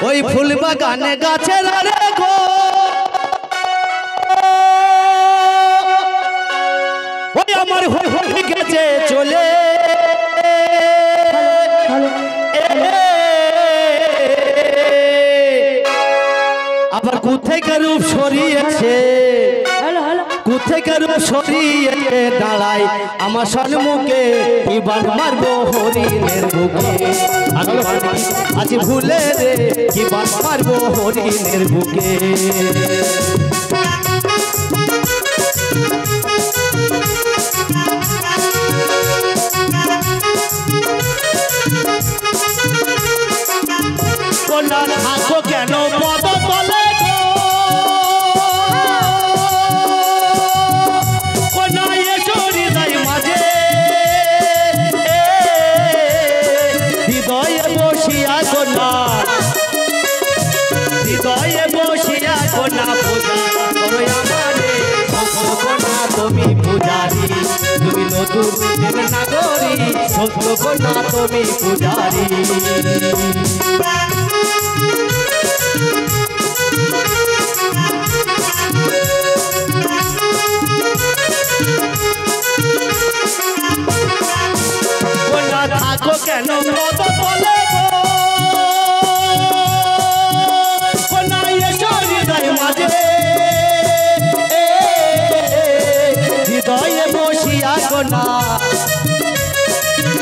ওই ফুল বাগানে গাছের আরে গো ওই আমার হয়ে গেছে চলে আবার কোথায় রূপ সরিয়েছে কোথায় রূপ সরিয়ে দাঁড়ায় আমার সম্মুখে এবার মারবো হরিণের বুকে আজ ভুলে রে এবার মারবো হরিণের বুকে কেন পদ বলে মাঝে হৃদয়ে বসিয়া কোনা পূজা করো আমারে কোনা তুমি পূজারি তুমি নতুন নাগরী সত্য কোনা তুমি পূজারি থাকো কেন মত বলে মাঝে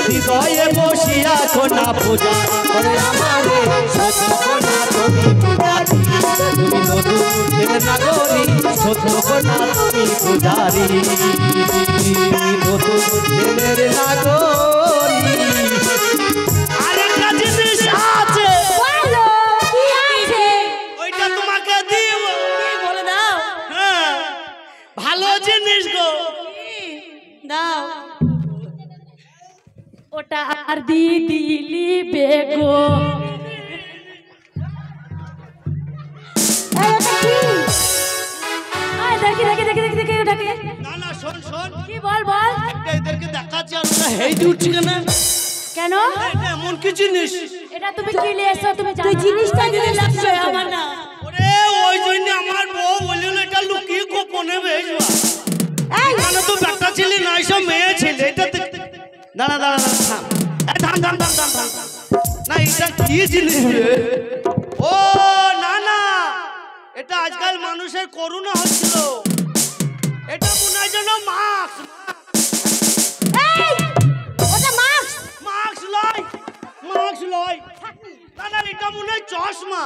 হৃদয়ে বসিয়া কোনা পূজা করে আমারে কোনা তুমি পূজারি তুমি নতুন নাগরী সত্য কোনা তুমি পূজারি নতুন নাগরী ওটা আর দিলি বেগো দেখি দেখি দেখি দেখি দেখি ওটাকে না না শোন শোন কি বল বল এদেরকে দেখাচ্ছি আমরা হেইতে উঠছি কেন কেন এটা এমন কি জিনিস এটা তুমি কি নিয়ে এসো তুমি তুই জিনিসটা নিয়ে লাগছে আমার না ওরে ওই জন্য আমার বউ বলল এটা লুকিয়ে গোপনে বেচবা এই মানে তো ব্যাটা ছেলে নাই সব মেয়ে ছেলে এটা দাঁড়া দাঁড়া থাম থাম থাম থাম থাম থাম না এটা কি জিনিস রে ও না না এটা আজকাল মানুষের করুণা হচ্ছিল এটা মনে হয় যেন মাস্ক এই ওটা মাস্ক লয় না না এটা মনে হয় চশমা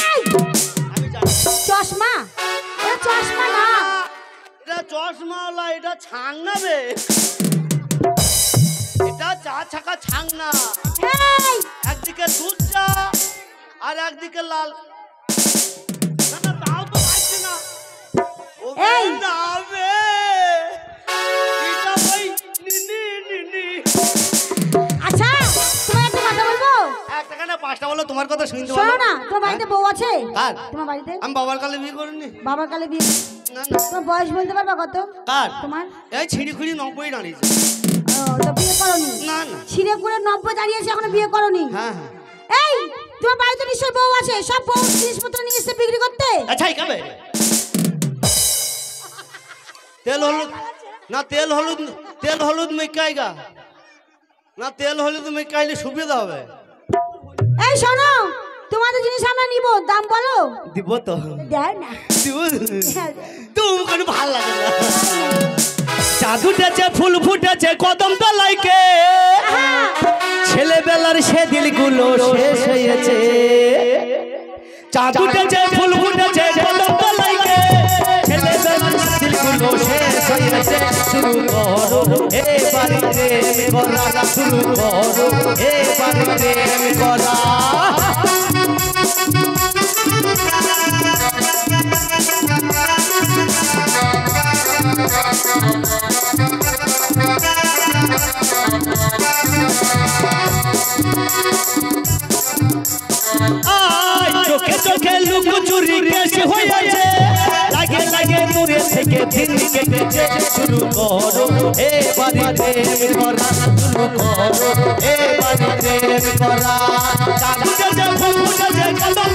এই আমি জানি চশমা এটা চশমা না এটা চশমা লয় এটা ছাংনা রে এটা চা ছাকা ছাংনা এই একদিকে দুধ চা আর একদিকে লাল না না দাও তো পাচ্ছি না ও এই দাবে এটা ভাই নিনি নিনি আচ্ছা তোমার একটা কথা বলবো একটা কেন পাঁচটা বলো তোমার কথা শুনতে শোনো না তোমার বাড়িতে বউ আছে কার তোমার বাড়িতে আমি বাবার কালে বিয়ে করিনি বাবার কালে বিয়ে না না তোমার বয়স বলতে পারবা কত কার তোমার এই ছিড়ি খুঁড়ি 90 দাঁড়িয়েছে তো বিয়ে করনি না না ছিঁড়ে করে 90 দাঁড়িয়েছে এখনো বিয়ে করনি হ্যাঁ হ্যাঁ এই তোমার বাড়িতে নিশ্চয় বউ আছে সব বউ জিনিসপত্র নিয়ে এসে বিক্রি করতে আচ্ছা কবে তেল হলুদ না তেল হলুদ মেকাইগা না তেল হলুদ মেকাইলে সুবিধা হবে এই শোনো তোমাদের জিনিস আমরা নিব দাম বলো দিব তো দাও না দিব তুমি কোনো ভালো লাগে না চাঁদ উঠেছে ফুল ফুটেছে কদম তলাইকে ছেলেবেলার সে দিলগুলো শেষ হয়েছে চাঁদ উঠেছে ফুল ফুটেছে কদম তলাইকে ছেলেবেলার দিলগুলো শেষ হয়েছে শুরু করো এবারে প্রেম করা শুরু করো এবারে প্রেম করা চোখে চোখে লুকোচুরি কেসে হয়েছে লাগে লাগে দূরে থেকে দিন কেটেছে শুরু করো এবারে প্রেম করা শুরু করো এবারে প্রেম করা চাঁদ উঠেছে ফুল ফুটেছে কদম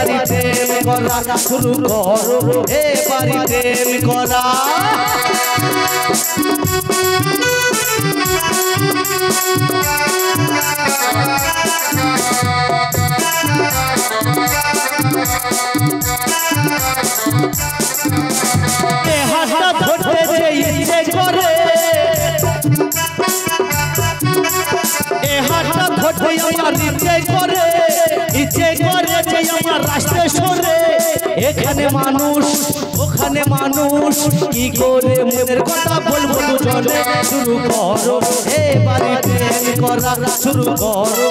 এবারে প্রেম করা শুরু করো এবারে প্রেম করা এ হাতটা ধরতে যে ইচ্ছে করে এ হাতটা ধরতে আমার ইচ্ছে করে যে আমার রাস্তায় সরে এখানে মানুষ ওখানে মানুষ কি করে মনের কথা বলবো দুজনে শুরু করো এবারে প্রেম করা শুরু করো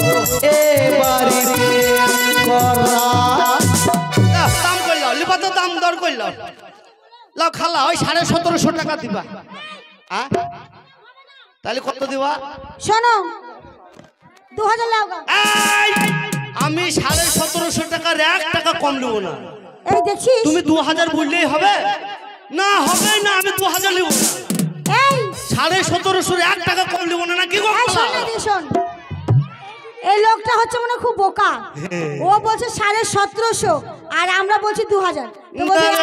এবারে প্রেম করা দাম করলাম লিপাতে দাম দর করলাম লাও খালা ওই 1750 টাকা দিবা হ্যাঁ তাহলে কত দিবা শোনো 2000 লাও গা আমি 1750 টাকার 1 টাকা কম নেব না এই দেখছিস তুমি 2000 বললেই হবে না হবে না আমি 2000 নেব না এই 1750 1 টাকা কম নেব না কি গো এই শোন না শোন এই লোকটা হচ্ছে মনে খুব বোকা ও বলছে 1750 আর আমরা বলছি 2000 তো বলছি না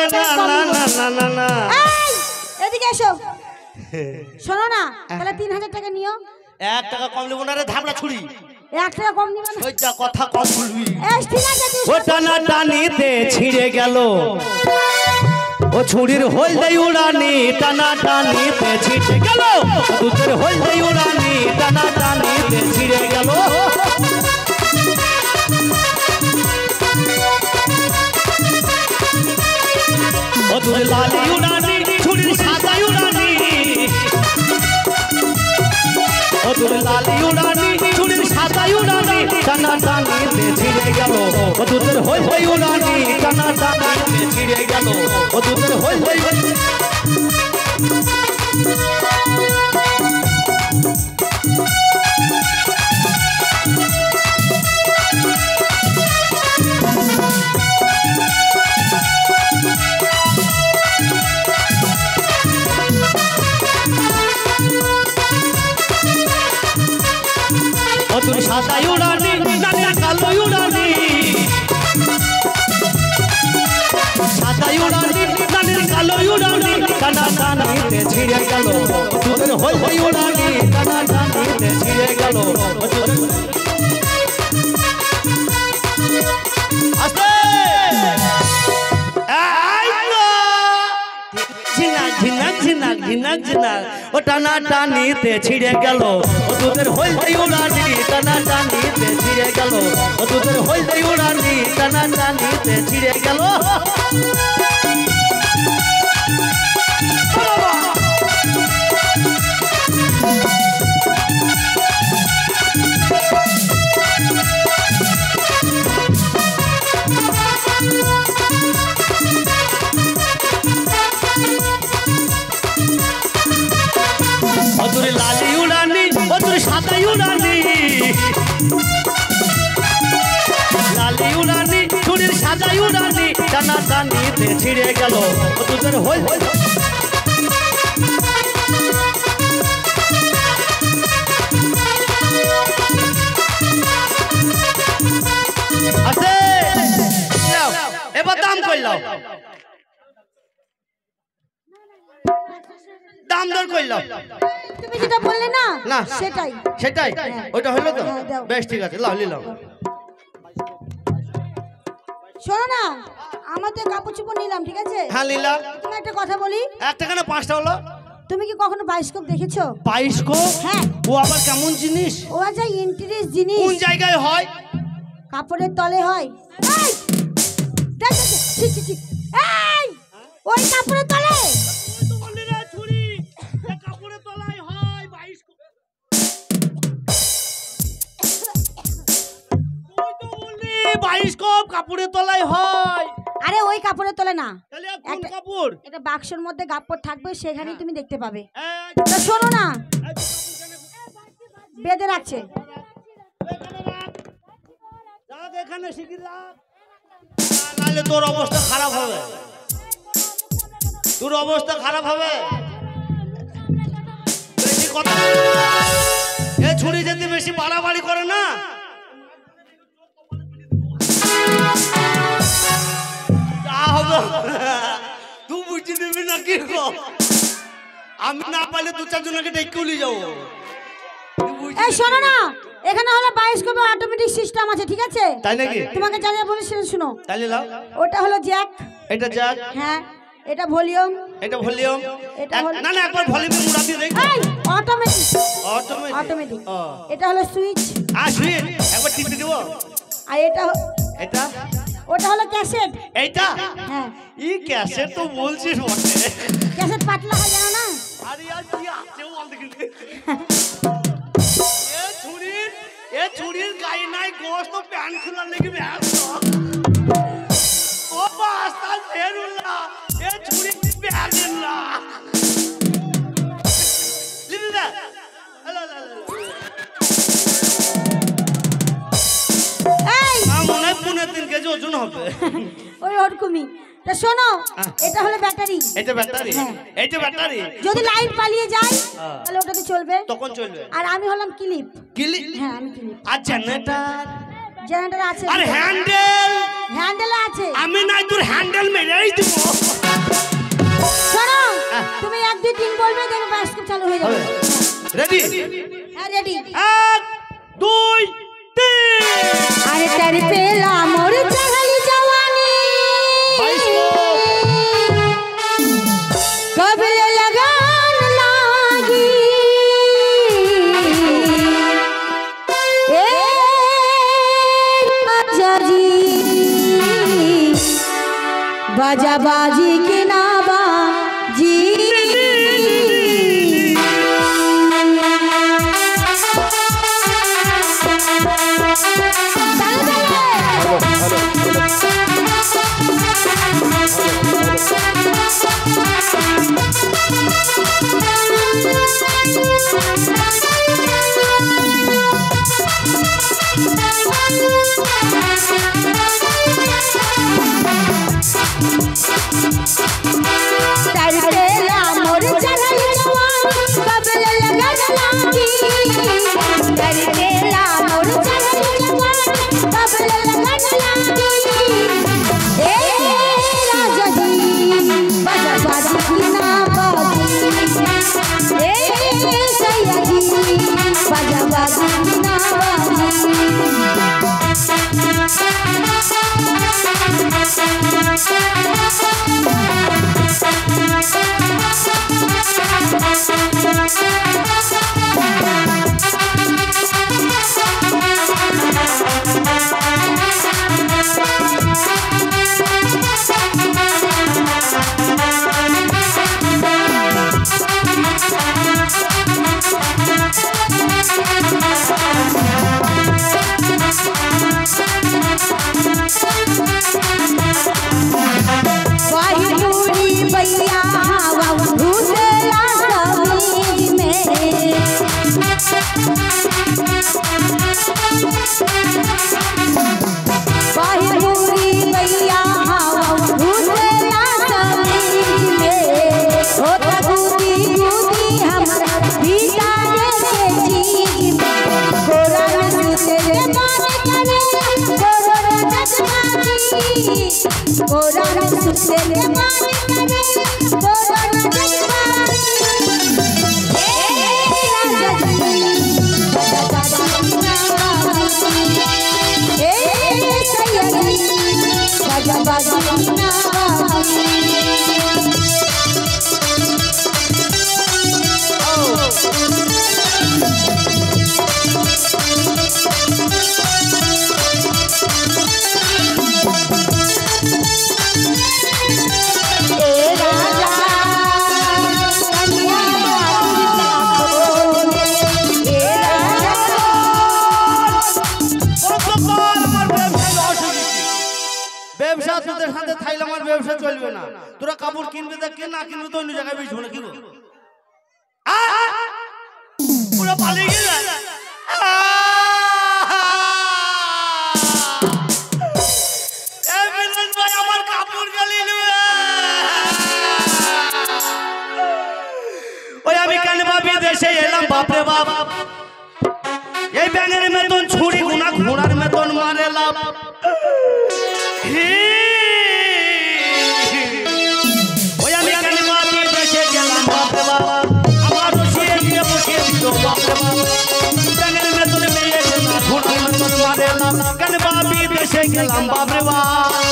এই এদিকে এসো শোনো না তাহলে 3000 টাকা নিও 1 টাকা কম নেব না রে ধাবলা ছুরি 1 টাকা কম নিবা না ওই যা কথা কম বলবি এই ঠিক আছে তুই ও টানা টানিতে ছিঁড়ে গেল ও ছুরির হলদে উড়ানি টানা টানিতে ছিঁড়ে গেল দুধের হলদে উড়ানি টানা টানিতে ছিঁড়ে গেল ও দুধের লালি উড়ানি ছুরির সাদা উড়ানি ও দুধের লালি উড়ানি ছুরির সাদা উড়ানি টানা টানিতে ছিঁড়ে গেল ও দুধের হলদে উড়ানি টানা টানিতে ছিঁড়ে গেল ও দুধের হলদে ও তুই সাদা উড়ানি নানা কালো উড়ানি সাদা উড়ানি নানের কালো উড়ানি টানা টানিতে ছিঁড়ে গেল তোদের হলদে উড়ানি টানা টানিতে ছিঁড়ে গেল আস্তে ও টানা টানিতে ছিঁড়ে গেল ও দুধের হলদে উড়ানি টানা টানিতে ছিঁড়ে গেল ও দুধের হলদে উড়ানি টানা টানিতে ছিঁড়ে গেল অতুরে লালি উড়ানি অতুরে সাদা উড়ানি লালি উড়ানি ছুরির সাদা উড়ানি টানা টানিতে ছিঁড়ে গেল অতুদের হল আছে এবার দাম করলাম দাম দর করলাম তুমি যেটা বললে না না সেটাই সেটাই ওইটা হলো তো দাও। বেশ ঠিক আছে লাও নিলাম শোনো না আমার তো কাপড় চোপড় নিলাম ঠিক আছে হ্যাঁ নিলাম তুমি একটা কথা বলি একটা কেন 5টা হলো তুমি কি কখনো বায়োস্কোপ দেখেছো বায়োস্কোপ হ্যাঁ ও আবার কেমন জিনিস ও যা ইন্টারেস্ট জিনিস কোন জায়গায় হয় কাপড়ের তলে হয় এই দেখ দেখ, ঠিক ঠিক ঠিক এই ওই কাপড়ের তলে বায়োস্কোপ কাপড়ের তলায় হয় আরে ওই কাপড়ের তলে না তাহলে কোন কাপড় একটা বাক্সের মধ্যে কাপড় থাকবে সেখানেই তুমি দেখতে পাবে এই, তো শোনো না এই কাপড় বেঁধে রাখছে এখানে রাখ। রাখ এখানে শিগগির রাখ। নাহলে তোর অবস্থা খারাপ হবে তোর অবস্থা খারাপ হবে বেশি কথা এ ছুরি যদি বেশি বাড়াবাড়ি করে না তুই বুঝতে দিবি না কি গো আমি না পাইলে দু চারজনকে ডেকে নিয়ে যাবো এই শোনো না এখানে হলো বায়োস্কোপে অটোমেটিক সিস্টেম আছে ঠিক আছে তাই নাকি তোমাকে জানিয়ে বলি সেটা শুনো তাহলে লাও ওটা হলো জ্যাক এটা জ্যাক হ্যাঁ এটা ভলিউম এটা ভলিউম না না একবার ভলিউম মুড়া দিয়ে দেখ এই অটোমেটিক অটোমেটিক অটোমেটিক এটা হলো সুইচ সুইচ একবার টিপে দেব আর এটা এটা ওটা হলো ক্যাসেট এইটা হ্যাঁ ই ক্যাসেট তো বলছিস বটে ক্যাসেট পাতলা হয় জানো না আরে यार কি আছে বল দেখি এ ছুরির গায়ে নাই গোশত তো প্যান খোলা লেগে ব্যস্ত ও বাস্তা ফেরুল্লা এ ছুরি প্যানেল্লা লিদা এই মনে 3.5 কেজি ওজন হবে ওই ওরকমই তা শোনো এটা হলো ব্যাটারি এটা ব্যাটারি এইটা ব্যাটারি যদি লাইট পালিয়ে যায় তাহলে ওটাতে চলবে তখন চলবে আর আমি হলাম ক্লিপ ক্লিপ হ্যাঁ আমি ক্লিপ আর জেনারেটর জেনারেটর আছে আর হ্যান্ডেল হ্যান্ডেল আছে আমি নাই তোর হ্যান্ডেল মেরেই দিব শোনো তুমি 1 2 3 বলবে দেখো বায়োস্কোপ চালু হয়ে যাবে রেডি হ্যাঁ রেডি 1 2 3 আরে তেরে পেলা মোর চাগলি জওয়ানি কবে লাগান লাগি এ বাজাজি বাজা বাজি के ना बाजी ব্যবসা তোদের সাথে থাইলে আমার ব্যবসা চলবে না তোরা কাপড় কিনবে দেখ কে না কিনবে তো অন্য জায়গায় বেচবো না কি গো পুরো পালিয়ে গেল আমার কাপড় গালি ওই আমি কেন ভাবি দেশে এলাম বাপরে বাপ এই ব্যাঙের মতন ছুরি গুনা ঘোড়ার মতন মারে লাভ গেলাম বাপরে বাপ